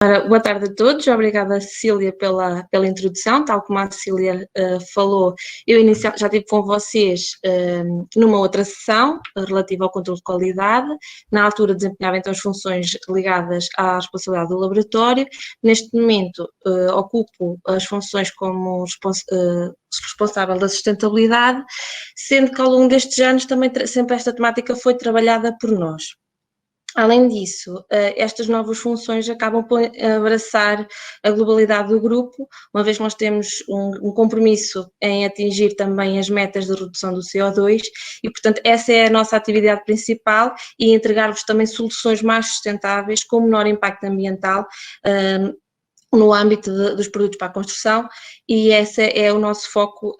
Boa tarde a todos, obrigada Cecília pela introdução. Tal como a Cecília falou, eu já estive com vocês numa outra sessão relativa ao controle de qualidade. Na altura desempenhava então as funções ligadas à responsabilidade do laboratório. Neste momento ocupo as funções como responsável da sustentabilidade, sendo que ao longo destes anos também sempre esta temática foi trabalhada por nós. Além disso, estas novas funções acabam por abraçar a globalidade do grupo, uma vez que nós temos um compromisso em atingir também as metas de redução do CO2 e, portanto, essa é a nossa atividade principal e entregar-vos também soluções mais sustentáveis com menor impacto ambiental no âmbito dos produtos para a construção, e esse é o nosso foco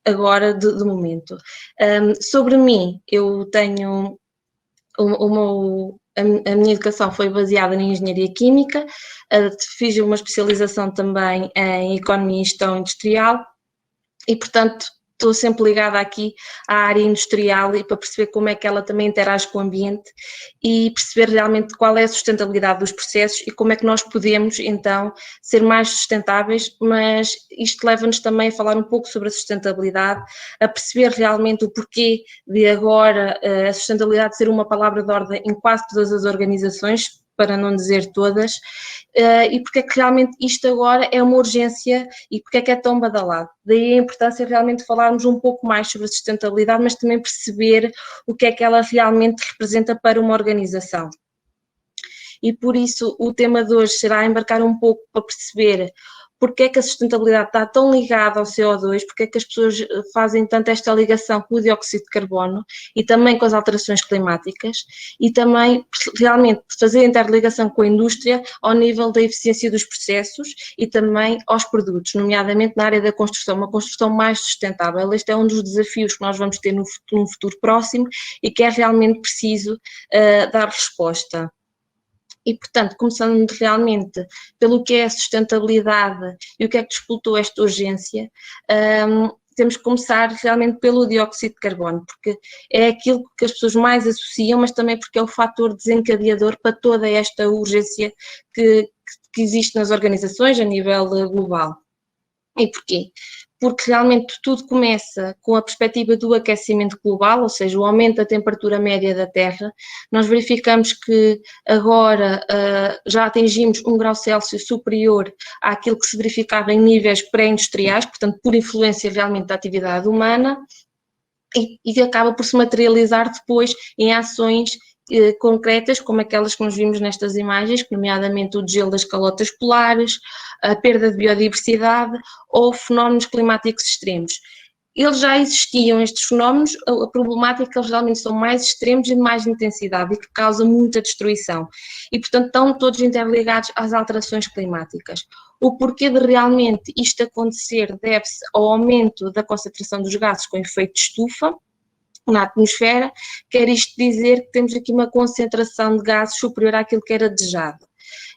agora de momento. Sobre mim, eu tenho... A minha educação foi baseada em engenharia química, fiz uma especialização também em economia e gestão industrial e, portanto, estou sempre ligada aqui à área industrial e para perceber como é que ela também interage com o ambiente e perceber realmente qual é a sustentabilidade dos processos e como é que nós podemos, então, ser mais sustentáveis, mas isto leva-nos também a falar um pouco sobre a sustentabilidade, a perceber realmente o porquê de agora a sustentabilidade ser uma palavra de ordem em quase todas as organizações, para não dizer todas, e porque é que realmente isto agora é uma urgência e porque é que é tão badalado. Daí a importância realmente de falarmos um pouco mais sobre a sustentabilidade, mas também perceber o que é que ela realmente representa para uma organização. E por isso o tema de hoje será embarcar um pouco para perceber porque é que a sustentabilidade está tão ligada ao CO2, porque é que as pessoas fazem tanto esta ligação com o dióxido de carbono e também com as alterações climáticas e também realmente fazer a interligação com a indústria ao nível da eficiência dos processos e também aos produtos, nomeadamente na área da construção, uma construção mais sustentável. Este é um dos desafios que nós vamos ter num futuro próximo e que é realmente preciso dar resposta. E, portanto, começando realmente pelo que é a sustentabilidade e o que é que disputou esta urgência, temos que começar realmente pelo dióxido de carbono, porque é aquilo que as pessoas mais associam, mas também porque é o fator desencadeador para toda esta urgência que existe nas organizações a nível global. E porquê? Porque realmente tudo começa com a perspectiva do aquecimento global, ou seja, o aumento da temperatura média da Terra. Nós verificamos que agora já atingimos 1 grau Celsius superior àquilo que se verificava em níveis pré-industriais, portanto, por influência realmente da atividade humana, e acaba por se materializar depois em ações concretas, como aquelas que nós vimos nestas imagens, nomeadamente o degelo das calotas polares, a perda de biodiversidade ou fenómenos climáticos extremos. Eles já existiam, estes fenómenos, a problemática é que eles realmente são mais extremos e de mais intensidade e que causam muita destruição e, portanto, estão todos interligados às alterações climáticas. O porquê de realmente isto acontecer deve-se ao aumento da concentração dos gases com efeito de estufa na atmosfera, quer isto dizer que temos aqui uma concentração de gases superior àquilo que era desejado.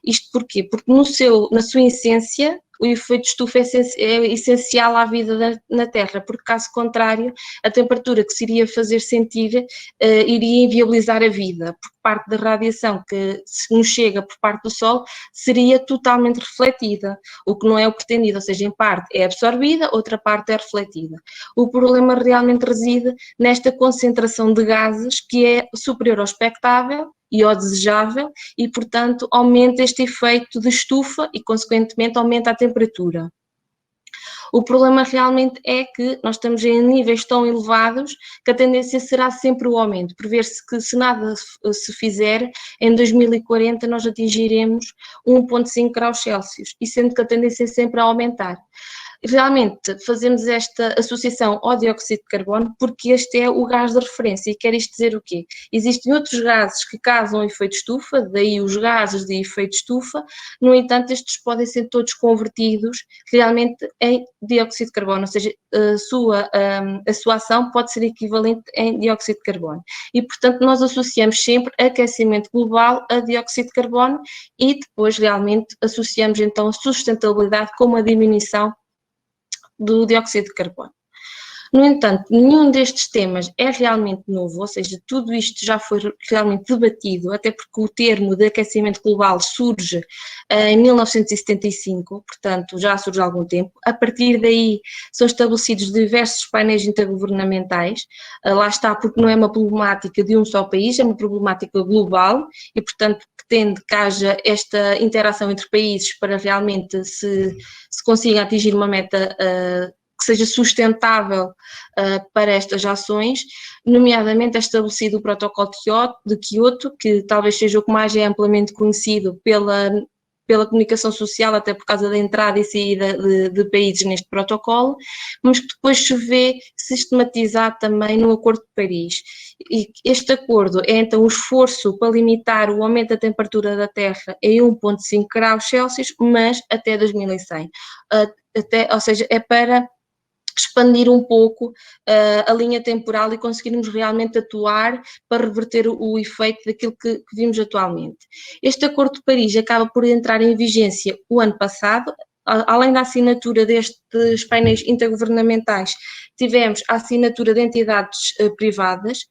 Isto porquê? Porque na sua essência, o efeito de estufa é essencial à vida na Terra, porque caso contrário, a temperatura que se iria fazer sentir iria inviabilizar a vida, porque parte da radiação que nos chega por parte do Sol seria totalmente refletida, o que não é o pretendido, ou seja, em parte é absorvida, outra parte é refletida. O problema realmente reside nesta concentração de gases que é superior ao expectável e ao desejável e, portanto, aumenta este efeito de estufa e, consequentemente, aumenta a temperatura. O problema realmente é que nós estamos em níveis tão elevados que a tendência será sempre o aumento. Prevê-se que, se nada se fizer, em 2040 nós atingiremos 1,5 graus Celsius, e sendo que a tendência é sempre a aumentar. Realmente fazemos esta associação ao dióxido de carbono porque este é o gás de referência. E quer isto dizer o quê? Existem outros gases que causam efeito estufa, daí os gases de efeito estufa, no entanto estes podem ser todos convertidos realmente em dióxido de carbono, ou seja, a sua ação pode ser equivalente em dióxido de carbono. E, portanto, nós associamos sempre aquecimento global a dióxido de carbono e depois realmente associamos então a sustentabilidade com uma diminuição do dióxido de carbono. No entanto, nenhum destes temas é realmente novo, ou seja, tudo isto já foi realmente debatido, até porque o termo de aquecimento global surge em 1975, portanto já surge há algum tempo. A partir daí são estabelecidos diversos painéis intergovernamentais, lá está, porque não é uma problemática de um só país, é uma problemática global e, portanto, pretende que haja esta interação entre países para realmente se consiga atingir uma meta que seja sustentável para estas ações, nomeadamente é estabelecido o protocolo de Kyoto, que talvez seja o que mais é amplamente conhecido pela comunicação social, até por causa da entrada e saída de países neste protocolo, mas que depois se vê sistematizado também no Acordo de Paris. E este acordo é então um esforço para limitar o aumento da temperatura da Terra em 1,5 graus Celsius, mas até 2100. Ou seja, é para expandir um pouco a linha temporal e conseguirmos realmente atuar para reverter o efeito daquilo que vimos atualmente. Este Acordo de Paris acaba por entrar em vigência o ano passado. Além da assinatura destes painéis intergovernamentais, tivemos a assinatura de entidades privadas,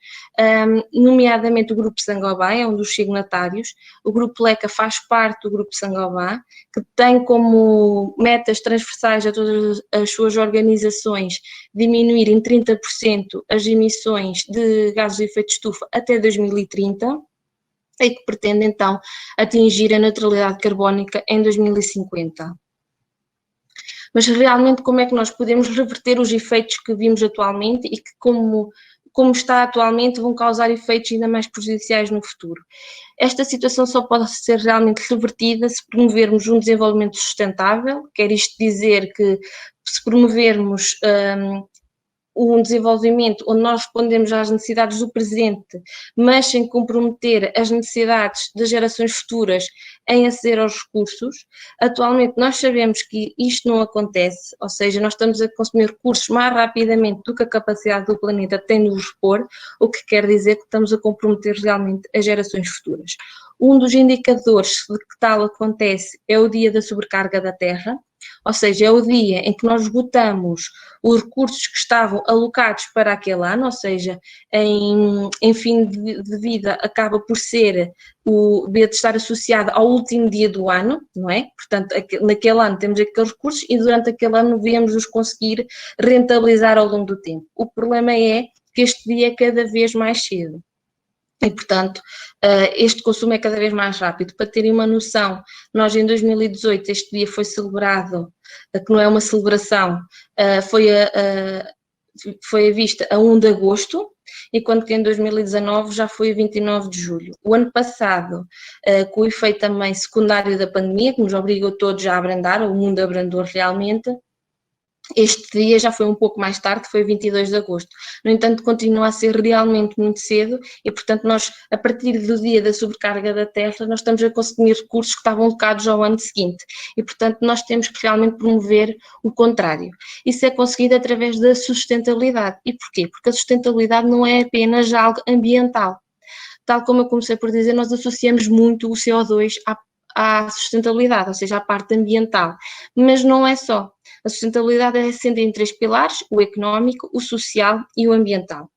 nomeadamente o Grupo Saint-Gobain, é um dos signatários. O Grupo LECA faz parte do Grupo Saint-Gobain, que tem como metas transversais a todas as suas organizações diminuir em 30% as emissões de gases de efeito de estufa até 2030 e que pretende então atingir a neutralidade carbónica em 2050. Mas realmente como é que nós podemos reverter os efeitos que vimos atualmente e que como está atualmente vão causar efeitos ainda mais prejudiciais no futuro? Esta situação só pode ser realmente revertida se promovermos um desenvolvimento sustentável, quer isto dizer que se promovermos um desenvolvimento onde nós respondemos às necessidades do presente, mas sem comprometer as necessidades das gerações futuras em aceder aos recursos. Atualmente nós sabemos que isto não acontece, ou seja, nós estamos a consumir recursos mais rapidamente do que a capacidade do planeta tem de os expor, o que quer dizer que estamos a comprometer realmente as gerações futuras. Um dos indicadores de que tal acontece é o dia da sobrecarga da Terra, ou seja, é o dia em que nós esgotamos os recursos que estavam alocados para aquele ano, ou seja, em fim de vida acaba por ser de estar associado ao último dia do ano, não é? Portanto, naquele ano temos aqueles recursos e durante aquele ano devemos os conseguir rentabilizar ao longo do tempo. O problema é que este dia é cada vez mais cedo. E, portanto, este consumo é cada vez mais rápido. Para terem uma noção, nós em 2018 este dia foi celebrado, que não é uma celebração, foi a vista a 1 de agosto, enquanto que em 2019 já foi a 29 de julho. O ano passado, com o efeito também secundário da pandemia, que nos obrigou todos a abrandar, o mundo abrandou realmente, este dia já foi um pouco mais tarde, foi 22 de agosto. No entanto, continua a ser realmente muito cedo e, portanto, nós, a partir do dia da sobrecarga da Terra, nós estamos a consumir recursos que estavam alocados ao ano seguinte e, portanto, nós temos que realmente promover o contrário. Isso é conseguido através da sustentabilidade. E porquê? Porque a sustentabilidade não é apenas algo ambiental. Tal como eu comecei por dizer, nós associamos muito o CO2 à sustentabilidade, ou seja, à parte ambiental, mas não é só. A sustentabilidade é assente em 3 pilares: o económico, o social e o ambiental.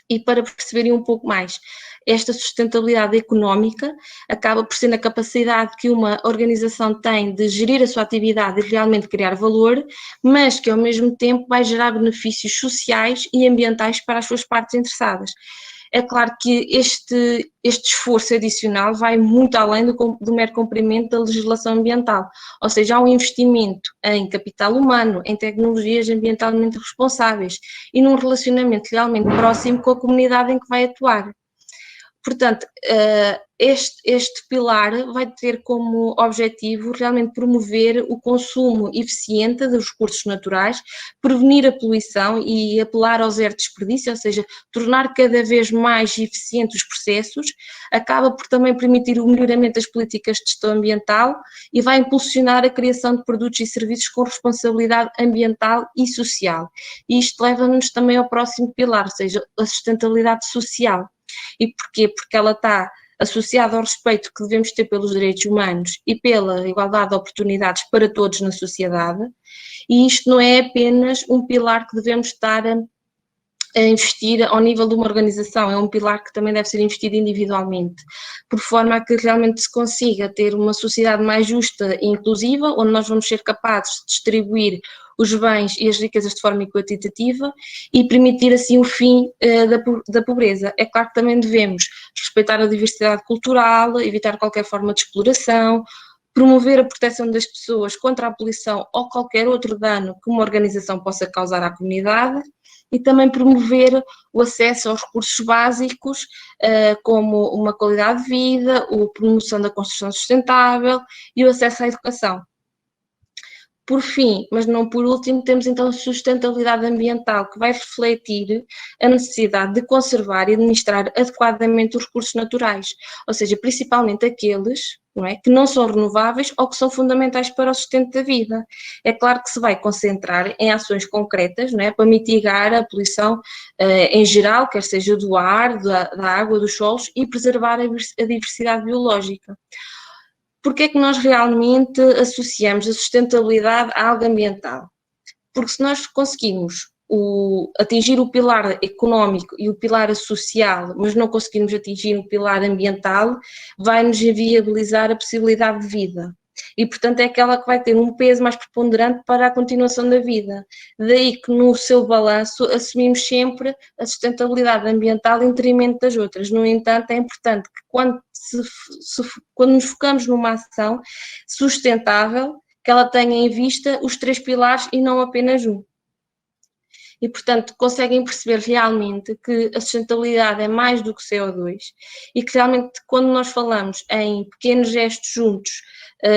E para perceberem um pouco mais, esta sustentabilidade económica acaba por ser na capacidade que uma organização tem de gerir a sua atividade e realmente criar valor, mas que ao mesmo tempo vai gerar benefícios sociais e ambientais para as suas partes interessadas. É claro que este esforço adicional vai muito além do mero cumprimento da legislação ambiental, ou seja, há um investimento em capital humano, em tecnologias ambientalmente responsáveis e num relacionamento realmente próximo com a comunidade em que vai atuar. Portanto, este pilar vai ter como objetivo realmente promover o consumo eficiente dos recursos naturais, prevenir a poluição e apelar ao zero desperdício, ou seja, tornar cada vez mais eficientes os processos, acaba por também permitir o melhoramento das políticas de gestão ambiental e vai impulsionar a criação de produtos e serviços com responsabilidade ambiental e social. E isto leva-nos também ao próximo pilar, ou seja, a sustentabilidade social. E porquê? Porque ela está associado ao respeito que devemos ter pelos direitos humanos e pela igualdade de oportunidades para todos na sociedade, e isto não é apenas um pilar que devemos estar a investir ao nível de uma organização, é um pilar que também deve ser investido individualmente, por forma a que realmente se consiga ter uma sociedade mais justa e inclusiva, onde nós vamos ser capazes de distribuir os bens e as riquezas de forma equitativa e permitir assim o fim da pobreza. É claro que também devemos respeitar a diversidade cultural, evitar qualquer forma de exploração, promover a proteção das pessoas contra a poluição ou qualquer outro dano que uma organização possa causar à comunidade, e também promover o acesso aos recursos básicos, como uma qualidade de vida, a promoção da construção sustentável e o acesso à educação. Por fim, mas não por último, temos então a sustentabilidade ambiental, que vai refletir a necessidade de conservar e administrar adequadamente os recursos naturais, ou seja, principalmente aqueles, não é, que não são renováveis ou que são fundamentais para o sustento da vida. É claro que se vai concentrar em ações concretas, não é, para mitigar a poluição em geral, quer seja do ar, da água, dos solos, e preservar a diversidade biológica. Porque é que nós realmente associamos a sustentabilidade a algo ambiental? Porque se nós conseguimos atingir o pilar económico e o pilar social, mas não conseguirmos atingir o pilar ambiental, vai-nos inviabilizar a possibilidade de vida. E, portanto, é aquela que vai ter um peso mais preponderante para a continuação da vida. Daí que no seu balanço assumimos sempre a sustentabilidade ambiental em detrimento das outras. No entanto, é importante que quando nos focamos numa ação sustentável, que ela tenha em vista os 3 pilares e não apenas um. E, portanto, conseguem perceber realmente que a sustentabilidade é mais do que CO2 e que realmente quando nós falamos em pequenos gestos juntos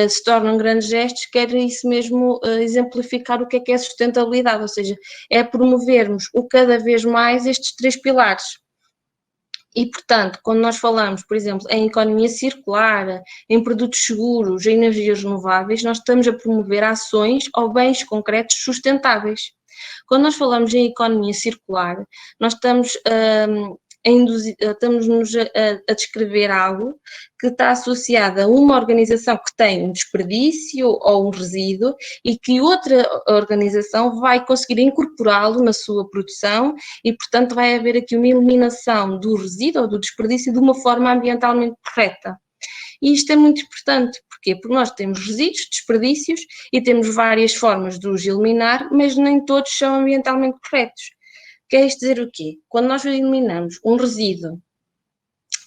se tornam grandes gestos, quer isso mesmo exemplificar o que é a sustentabilidade, ou seja, é promovermos cada vez mais estes 3 pilares. E, portanto, quando nós falamos, por exemplo, em economia circular, em produtos seguros, em energias renováveis, nós estamos a promover ações ou bens concretos sustentáveis. Quando nós falamos em economia circular, nós estamos estamos-nos a descrever algo que está associado a uma organização que tem um desperdício ou um resíduo e que outra organização vai conseguir incorporá-lo na sua produção e, portanto, vai haver aqui uma eliminação do resíduo ou do desperdício de uma forma ambientalmente correta. E isto é muito importante, porquê? Porque nós temos resíduos, desperdícios e temos várias formas de os eliminar, mas nem todos são ambientalmente corretos. Quer isto dizer o quê? Quando nós eliminamos um resíduo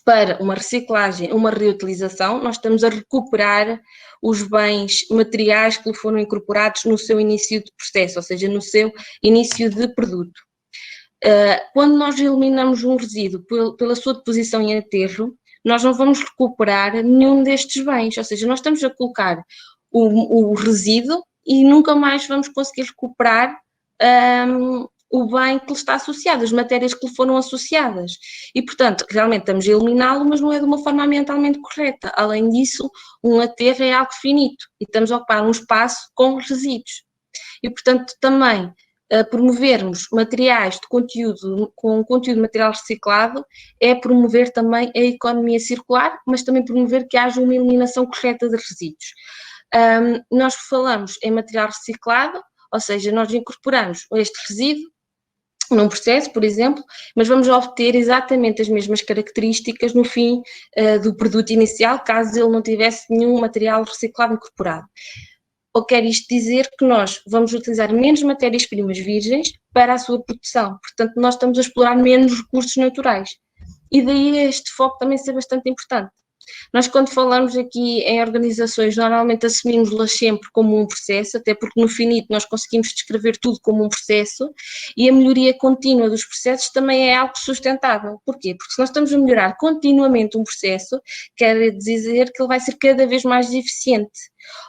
para uma reciclagem, uma reutilização, nós estamos a recuperar os bens materiais que foram incorporados no seu início de processo, ou seja, no seu início de produto. Quando nós eliminamos um resíduo pela sua deposição em aterro, nós não vamos recuperar nenhum destes bens, ou seja, nós estamos a colocar o resíduo e nunca mais vamos conseguir recuperar o bem que lhe está associado, as matérias que lhe foram associadas. E, portanto, realmente estamos a eliminá-lo, mas não é de uma forma ambientalmente correta. Além disso, um aterro é algo finito e estamos a ocupar um espaço com resíduos. E, portanto, também promovermos materiais de conteúdo, com conteúdo material reciclado, é promover também a economia circular, mas também promover que haja uma eliminação correta de resíduos. Nós falamos em material reciclado, ou seja, nós incorporamos este resíduo num processo, por exemplo, mas vamos obter exatamente as mesmas características no fim do produto inicial, caso ele não tivesse nenhum material reciclado incorporado. Ou quer isto dizer que nós vamos utilizar menos matérias-primas virgens para a sua produção, portanto nós estamos a explorar menos recursos naturais. E daí este foco também ser bastante importante. Nós, quando falamos aqui em organizações, normalmente assumimos-las sempre como um processo, até porque no finito nós conseguimos descrever tudo como um processo, e a melhoria contínua dos processos também é algo sustentável. Porquê? Porque se nós estamos a melhorar continuamente um processo, quer dizer que ele vai ser cada vez mais eficiente.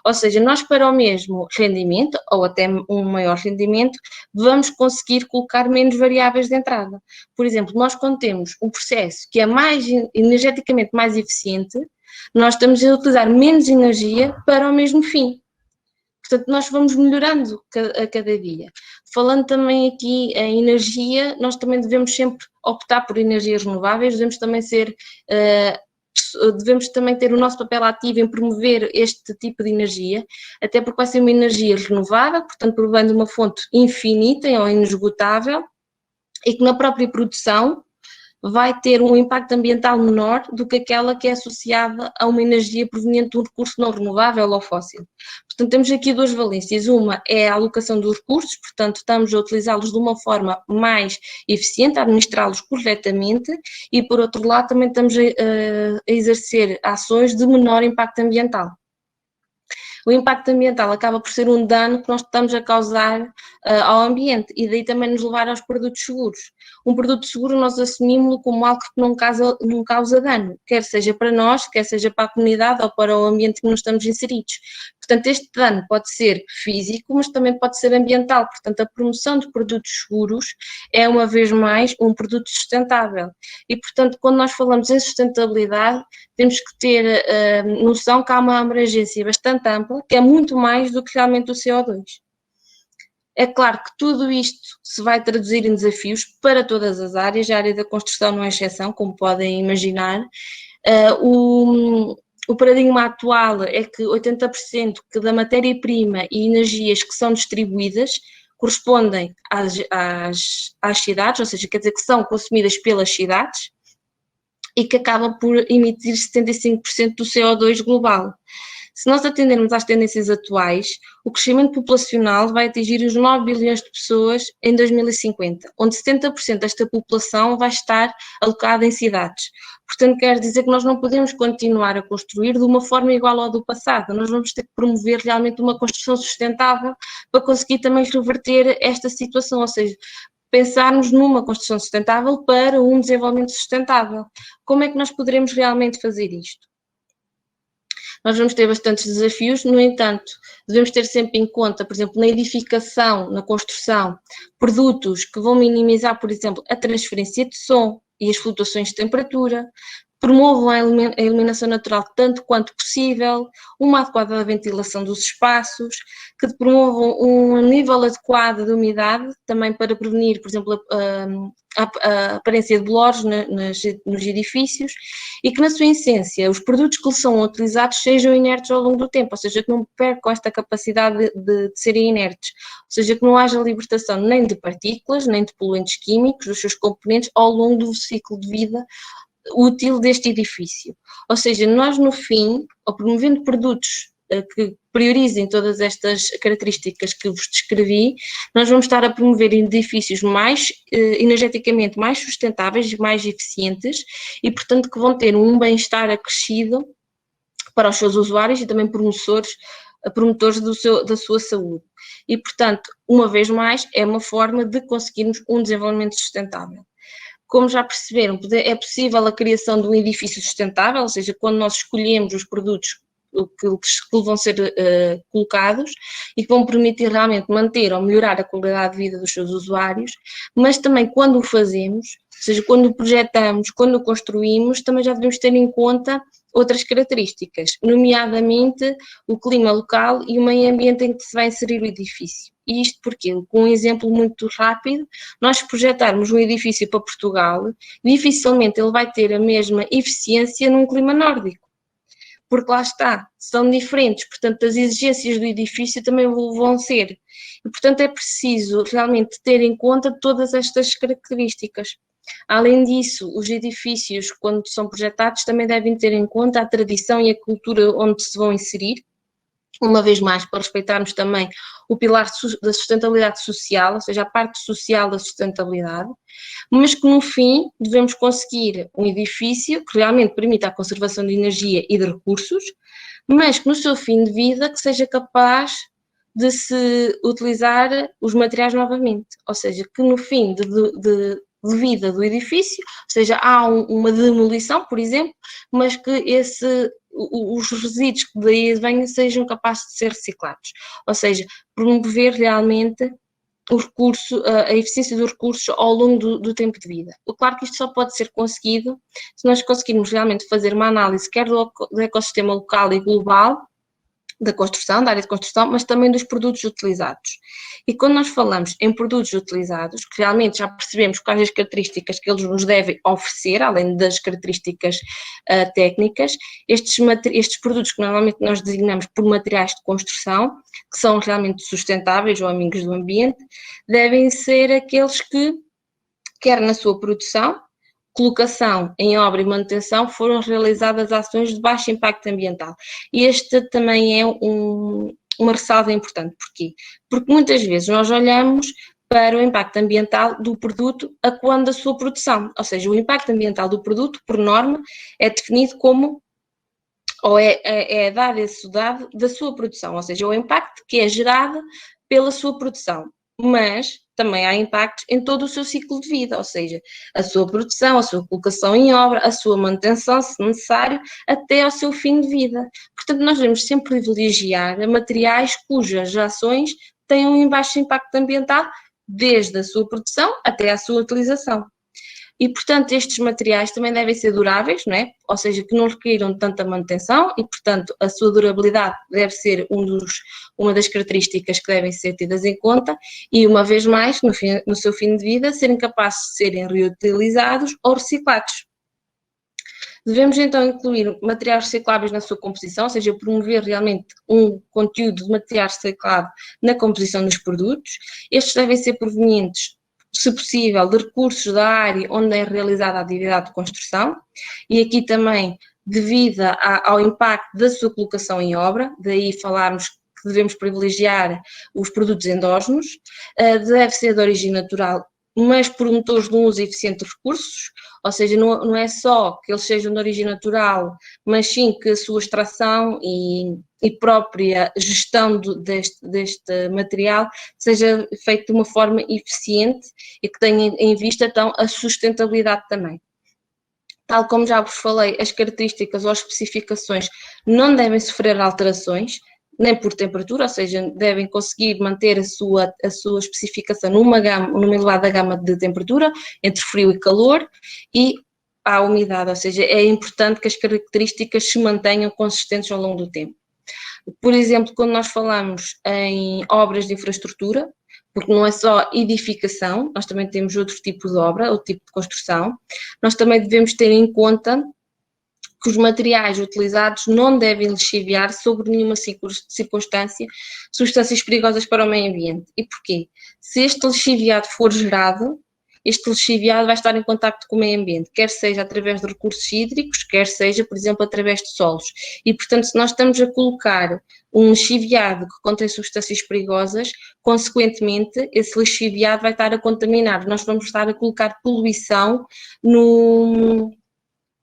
Ou seja, nós para o mesmo rendimento, ou até um maior rendimento, vamos conseguir colocar menos variáveis de entrada. Por exemplo, nós quando temos um processo que é energeticamente mais eficiente, nós estamos a utilizar menos energia para o mesmo fim. Portanto, nós vamos melhorando a cada dia. Falando também aqui em energia, nós também devemos sempre optar por energias renováveis, devemos também ser devemos também ter o nosso papel ativo em promover este tipo de energia, até porque vai ser uma energia renovável, portanto, provendo uma fonte infinita ou inesgotável, e que na própria produção vai ter um impacto ambiental menor do que aquela que é associada a uma energia proveniente de um recurso não renovável ou fóssil. Portanto, temos aqui duas valências. Uma é a alocação dos recursos, portanto, estamos a utilizá-los de uma forma mais eficiente, a administrá-los corretamente, e por outro lado também estamos a exercer ações de menor impacto ambiental. O impacto ambiental acaba por ser um dano que nós estamos a causar ao ambiente, e daí também nos levar aos produtos seguros. Um produto seguro nós assumimos-lo como algo que não causa dano, quer seja para nós, quer seja para a comunidade ou para o ambiente que nós estamos inseridos. Portanto, este dano pode ser físico, mas também pode ser ambiental. Portanto, a promoção de produtos seguros é, uma vez mais, um produto sustentável. E, portanto, quando nós falamos em sustentabilidade, temos que ter noção que há uma abrangência bastante ampla, que é muito mais do que realmente o CO2. É claro que tudo isto se vai traduzir em desafios para todas as áreas, a área da construção não é exceção, como podem imaginar. O paradigma atual é que 80% da matéria-prima e energias que são distribuídas correspondem às cidades, ou seja, quer dizer que são consumidas pelas cidades, e que acaba por emitir 75% do CO2 global. Se nós atendermos às tendências atuais, o crescimento populacional vai atingir os 9 bilhões de pessoas em 2050, onde 70% desta população vai estar alocada em cidades. Portanto, quer dizer que nós não podemos continuar a construir de uma forma igual ao do passado, nós vamos ter que promover realmente uma construção sustentável para conseguir também reverter esta situação, ou seja, pensarmos numa construção sustentável para um desenvolvimento sustentável. Como é que nós poderemos realmente fazer isto? Nós vamos ter bastantes desafios, no entanto, devemos ter sempre em conta, por exemplo, na edificação, na construção, produtos que vão minimizar, por exemplo, a transferência de som e as flutuações de temperatura, promovam a iluminação natural tanto quanto possível, uma adequada ventilação dos espaços, que promovam um nível adequado de umidade, também para prevenir, por exemplo, a aparência de bolores nos edifícios, e que na sua essência os produtos que são utilizados sejam inertes ao longo do tempo, ou seja, que não percam esta capacidade de serem inertes, ou seja, que não haja libertação nem de partículas, nem de poluentes químicos, dos seus componentes, ao longo do ciclo de vida útil deste edifício. Ou seja, nós no fim, ao promovendo produtos que priorizem todas estas características que vos descrevi, nós vamos estar a promover edifícios mais energeticamente mais sustentáveis e mais eficientes, e portanto que vão ter um bem-estar acrescido para os seus usuários e também promotores da sua saúde. E portanto, uma vez mais, é uma forma de conseguirmos um desenvolvimento sustentável. Como já perceberam, é possível a criação de um edifício sustentável, ou seja, quando nós escolhemos os produtos que vão ser colocados e que vão permitir realmente manter ou melhorar a qualidade de vida dos seus usuários, mas também quando o fazemos, ou seja, quando o projetamos, quando o construímos, também já devemos ter em conta outras características, nomeadamente o clima local e o meio ambiente em que se vai inserir o edifício. E isto porque, com um exemplo muito rápido, nós projetarmos um edifício para Portugal, dificilmente ele vai ter a mesma eficiência num clima nórdico, porque lá está, são diferentes, portanto as exigências do edifício também vão ser, e portanto é preciso realmente ter em conta todas estas características. Além disso, os edifícios, quando são projetados, também devem ter em conta a tradição e a cultura onde se vão inserir, uma vez mais, para respeitarmos também o pilar da sustentabilidade social, ou seja, a parte social da sustentabilidade, mas que no fim devemos conseguir um edifício que realmente permita a conservação de energia e de recursos, mas que no seu fim de vida que seja capaz de se utilizar os materiais novamente, ou seja, que no fim de vida do edifício, ou seja, há uma demolição, por exemplo, mas que os resíduos que daí venham sejam capazes de ser reciclados, ou seja, promover realmente o recurso, a eficiência dos recursos ao longo do tempo de vida. Claro que isto só pode ser conseguido se nós conseguirmos realmente fazer uma análise quer do ecossistema local e global, da construção, da área de construção, mas também dos produtos utilizados. E quando nós falamos em produtos utilizados, que realmente já percebemos quais as características que eles nos devem oferecer, além das características técnicas, estes produtos que normalmente nós designamos por materiais de construção, que são realmente sustentáveis ou amigos do ambiente, devem ser aqueles que, quer na sua produção, colocação em obra e manutenção, foram realizadas ações de baixo impacto ambiental. E este também é uma ressalva importante. Porquê? Porque muitas vezes nós olhamos para o impacto ambiental do produto a quando da sua produção. Ou seja, o impacto ambiental do produto, por norma, é definido como, ou é dado esse dado da sua produção, ou seja, o impacto que é gerado pela sua produção. Mas também há impactos em todo o seu ciclo de vida, ou seja, a sua produção, a sua colocação em obra, a sua manutenção, se necessário, até ao seu fim de vida. Portanto, nós devemos sempre privilegiar materiais cujas ações tenham um baixo impacto ambiental, desde a sua produção até à sua utilização. E, portanto, estes materiais também devem ser duráveis, não é? Ou seja, que não requiram tanta manutenção e, portanto, a sua durabilidade deve ser uma das características que devem ser tidas em conta e, uma vez mais, no seu fim de vida, serem capazes de serem reutilizados ou reciclados. Devemos então incluir materiais recicláveis na sua composição, ou seja, promover realmente um conteúdo de material reciclado na composição dos produtos. Estes devem ser provenientes, se possível, de recursos da área onde é realizada a atividade de construção, e aqui também devido ao impacto da sua colocação em obra, daí falarmos que devemos privilegiar os produtos endógenos, deve ser de origem natural, mas promotores de um uso eficiente de recursos, ou seja, não é só que eles sejam de origem natural, mas sim que a sua extração e própria gestão deste material seja feita de uma forma eficiente e que tenha em vista, então, a sustentabilidade também. Tal como já vos falei, as características ou as especificações não devem sofrer alterações, nem por temperatura, ou seja, devem conseguir manter a sua especificação numa elevada gama de temperatura, entre frio e calor, e a umidade, ou seja, é importante que as características se mantenham consistentes ao longo do tempo. Por exemplo, quando nós falamos em obras de infraestrutura, porque não é só edificação, nós também temos outro tipo de obra, outro tipo de construção, nós também devemos ter em conta que os materiais utilizados não devem lixiviar sobre nenhuma circunstância substâncias perigosas para o meio ambiente. E porquê? Se este lixiviado for gerado, este lixiviado vai estar em contacto com o meio ambiente, quer seja através de recursos hídricos, quer seja, por exemplo, através de solos. E, portanto, se nós estamos a colocar um lixiviado que contém substâncias perigosas, consequentemente, esse lixiviado vai estar a contaminar. Nós vamos estar a colocar poluição no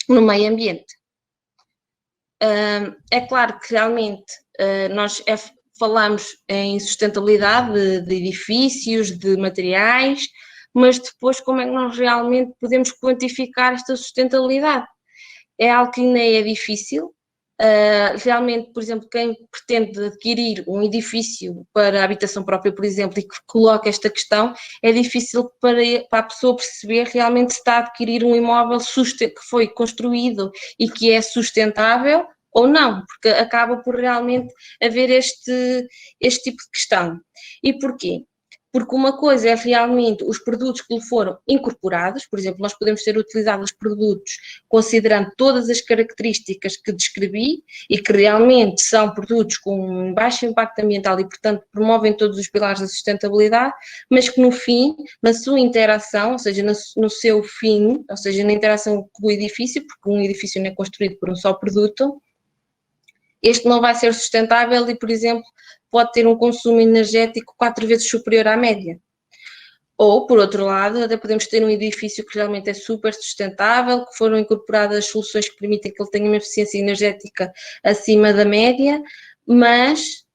meio ambiente. É claro que realmente nós falamos em sustentabilidade de edifícios, de materiais, mas depois como é que nós realmente podemos quantificar esta sustentabilidade? É algo que ainda é difícil. Realmente, por exemplo, quem pretende adquirir um edifício para habitação própria, por exemplo, e que coloca esta questão, é difícil para a pessoa perceber realmente se está a adquirir um imóvel que foi construído e que é sustentável ou não, porque acaba por realmente haver este tipo de questão. E porquê? Porque uma coisa é realmente os produtos que lhe foram incorporados, por exemplo, nós podemos ter utilizado os produtos considerando todas as características que descrevi e que realmente são produtos com baixo impacto ambiental e, portanto, promovem todos os pilares da sustentabilidade, mas que no fim, na sua interação, ou seja, no seu fim, ou seja, na interação com o edifício, porque um edifício não é construído por um só produto, este não vai ser sustentável e, por exemplo, pode ter um consumo energético 4 vezes superior à média. Ou, por outro lado, até podemos ter um edifício que realmente é super sustentável, que foram incorporadas soluções que permitem que ele tenha uma eficiência energética acima da média, mas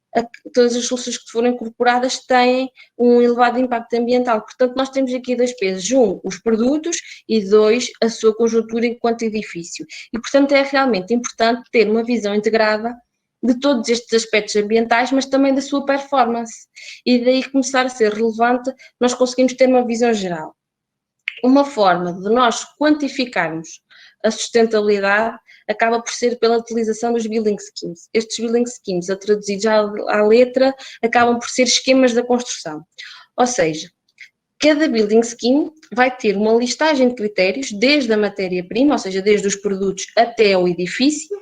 todas as soluções que foram incorporadas têm um elevado impacto ambiental. Portanto, nós temos aqui 2 pesos: 1, os produtos, e 2, a sua conjuntura enquanto edifício. E, portanto, é realmente importante ter uma visão integrada de todos estes aspectos ambientais, mas também da sua performance. E daí começar a ser relevante, nós conseguimos ter uma visão geral. Uma forma de nós quantificarmos a sustentabilidade acaba por ser pela utilização dos Building Schemes. Estes Building Schemes, a traduzir já à letra, acabam por ser esquemas da construção. Ou seja, cada Building Scheme vai ter uma listagem de critérios, desde a matéria-prima, ou seja, desde os produtos até o edifício.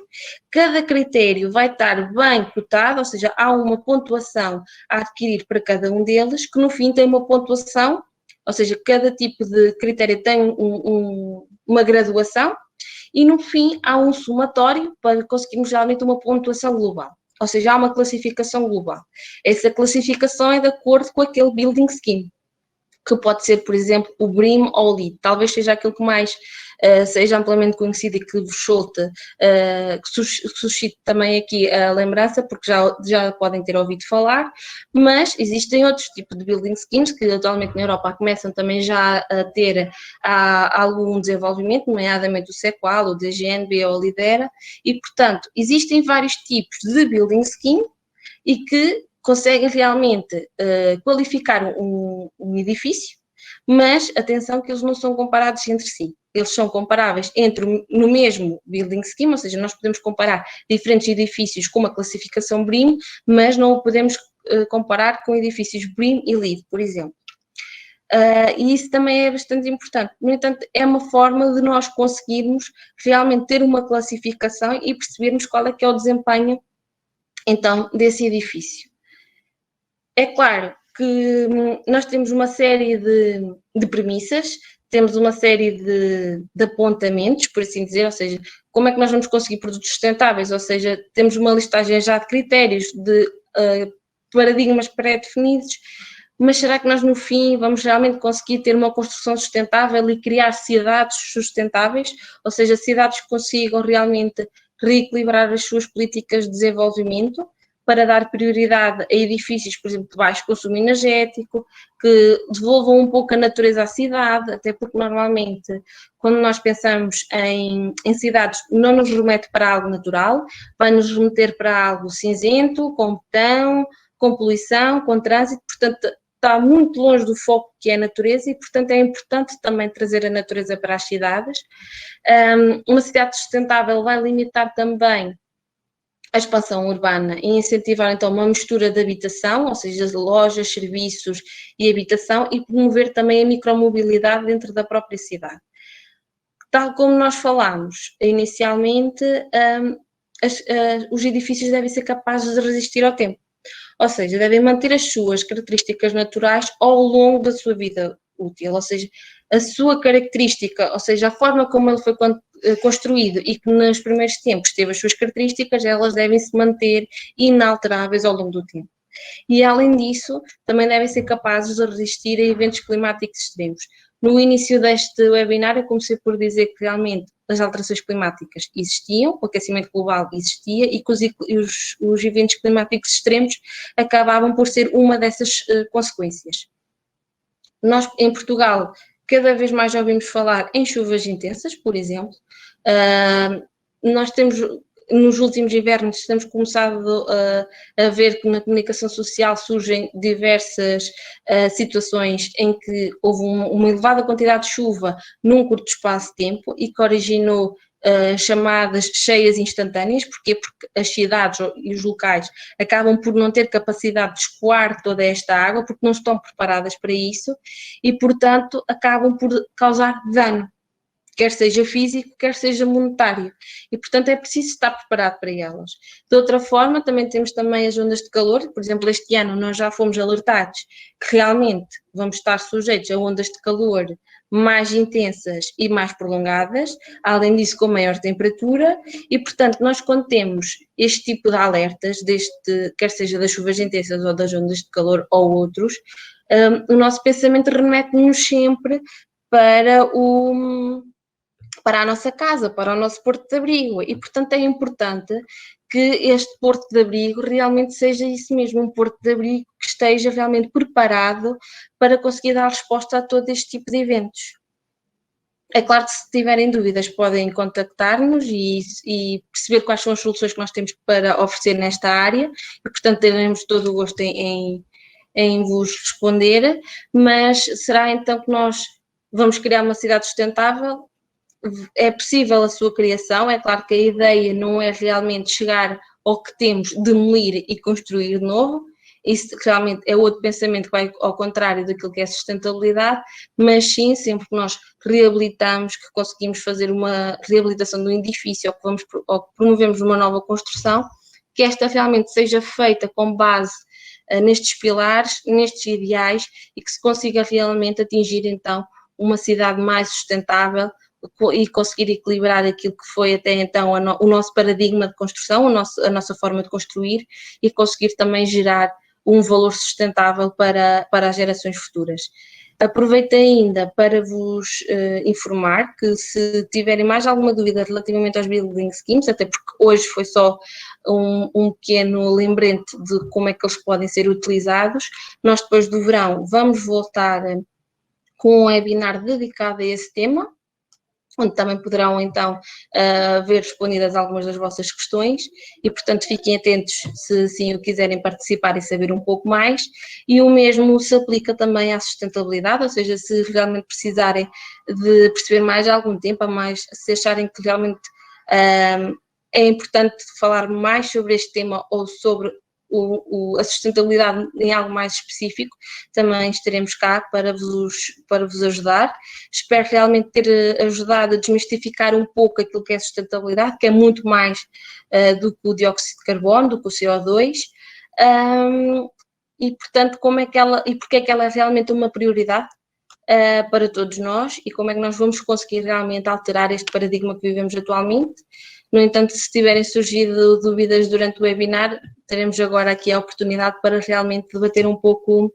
Cada critério vai estar bem cotado, ou seja, há uma pontuação a adquirir para cada um deles, que no fim tem uma pontuação, ou seja, cada tipo de critério tem uma graduação, e no fim há um somatório para conseguirmos realmente uma pontuação global. Ou seja, há uma classificação global. Essa classificação é de acordo com aquele Building Scheme, que pode ser, por exemplo, o BREEAM ou o LEED. Talvez seja aquilo que mais seja amplamente conhecido e que vos solte, que suscite também aqui a lembrança, porque já podem ter ouvido falar, mas existem outros tipos de Building Schemes que atualmente na Europa começam também já a ter algum desenvolvimento, nomeadamente o SEQUAL, o DGNB ou o LIDERA, e, portanto, existem vários tipos de Building Scheme e que conseguem realmente qualificar um edifício, mas atenção que eles não são comparados entre si. Eles são comparáveis no mesmo Building Scheme, ou seja, nós podemos comparar diferentes edifícios com uma classificação BREEAM, mas não o podemos comparar com edifícios BREEAM e LEED, por exemplo. E isso também é bastante importante. No entanto, é uma forma de nós conseguirmos realmente ter uma classificação e percebermos qual é que é o desempenho, então, desse edifício. É claro que nós temos uma série de premissas, temos uma série de apontamentos, por assim dizer, ou seja, como é que nós vamos conseguir produtos sustentáveis, ou seja, temos uma listagem já de critérios, de paradigmas pré-definidos, mas será que nós no fim vamos realmente conseguir ter uma construção sustentável e criar cidades sustentáveis, ou seja, cidades que consigam realmente reequilibrar as suas políticas de desenvolvimento, para dar prioridade a edifícios, por exemplo, de baixo consumo energético, que devolvam um pouco a natureza à cidade, até porque normalmente, quando nós pensamos em cidades, não nos remete para algo natural, vai nos remeter para algo cinzento, com betão, com poluição, com trânsito, portanto, está muito longe do foco que é a natureza e, portanto, é importante também trazer a natureza para as cidades. Uma cidade sustentável vai limitar também a expansão urbana e incentivar então uma mistura de habitação, ou seja, de lojas, serviços e habitação, e promover também a micromobilidade dentro da própria cidade. Tal como nós falámos inicialmente, os edifícios devem ser capazes de resistir ao tempo, ou seja, devem manter as suas características naturais ao longo da sua vida útil, ou seja, a sua característica, ou seja, a forma como ele foi construído e que nos primeiros tempos teve as suas características, elas devem se manter inalteráveis ao longo do tempo. E além disso, também devem ser capazes de resistir a eventos climáticos extremos. No início deste webinar eu comecei por dizer que realmente as alterações climáticas existiam, o aquecimento global existia e que os eventos climáticos extremos acabavam por ser uma dessas consequências. Nós, em Portugal, cada vez mais ouvimos falar em chuvas intensas, por exemplo. Nós temos, nos últimos invernos, temos começado a ver que na comunicação social surgem diversas situações em que houve uma elevada quantidade de chuva num curto espaço de tempo e que originou chamadas cheias instantâneas. Porquê? Porque as cidades e os locais acabam por não ter capacidade de escoar toda esta água, porque não estão preparadas para isso e, portanto, acabam por causar dano, quer seja físico, quer seja monetário, e portanto é preciso estar preparado para elas. De outra forma, também temos também as ondas de calor. Por exemplo, este ano nós já fomos alertados que realmente vamos estar sujeitos a ondas de calor mais intensas e mais prolongadas, além disso com maior temperatura, e portanto nós quando temos este tipo de alertas, quer seja das chuvas intensas ou das ondas de calor ou outros, o nosso pensamento remete-nos sempre para a nossa casa, para o nosso porto de abrigo, e portanto é importante que este porto de abrigo realmente seja isso mesmo, um porto de abrigo que esteja realmente preparado para conseguir dar resposta a todo este tipo de eventos. É claro que se tiverem dúvidas podem contactar-nos e perceber quais são as soluções que nós temos para oferecer nesta área, e portanto teremos todo o gosto em vos responder, mas será então que nós vamos criar uma cidade sustentável? é possível a sua criação. É claro que a ideia não é realmente chegar ao que temos, demolir e construir de novo. Isso realmente é outro pensamento que vai ao contrário daquilo que é sustentabilidade, mas sim, sempre que nós reabilitamos, que conseguimos fazer uma reabilitação do edifício ou que promovemos uma nova construção, que esta realmente seja feita com base nestes pilares, nestes ideais, e que se consiga realmente atingir então uma cidade mais sustentável e conseguir equilibrar aquilo que foi até então o nosso paradigma de construção, a nossa forma de construir, e conseguir também gerar um valor sustentável para as gerações futuras. Aproveito ainda para vos informar que, se tiverem mais alguma dúvida relativamente aos Building Schemes, até porque hoje foi só um pequeno lembrete de como é que eles podem ser utilizados, nós depois do verão vamos voltar com um webinar dedicado a esse tema, onde também poderão então ver respondidas algumas das vossas questões, e portanto fiquem atentos se sim o quiserem participar e saber um pouco mais. E o mesmo se aplica também à sustentabilidade, ou seja, se realmente precisarem de perceber mais algum tempo, se acharem que realmente é importante falar mais sobre este tema ou sobre a sustentabilidade em algo mais específico, também estaremos cá para vos ajudar. Espero realmente ter ajudado a desmistificar um pouco aquilo que é sustentabilidade, que é muito mais do que o dióxido de carbono, do que o CO2, e portanto porque é que ela é realmente uma prioridade para todos nós, e como é que nós vamos conseguir realmente alterar este paradigma que vivemos atualmente. No entanto, se tiverem surgido dúvidas durante o webinar, teremos agora aqui a oportunidade para realmente debater um pouco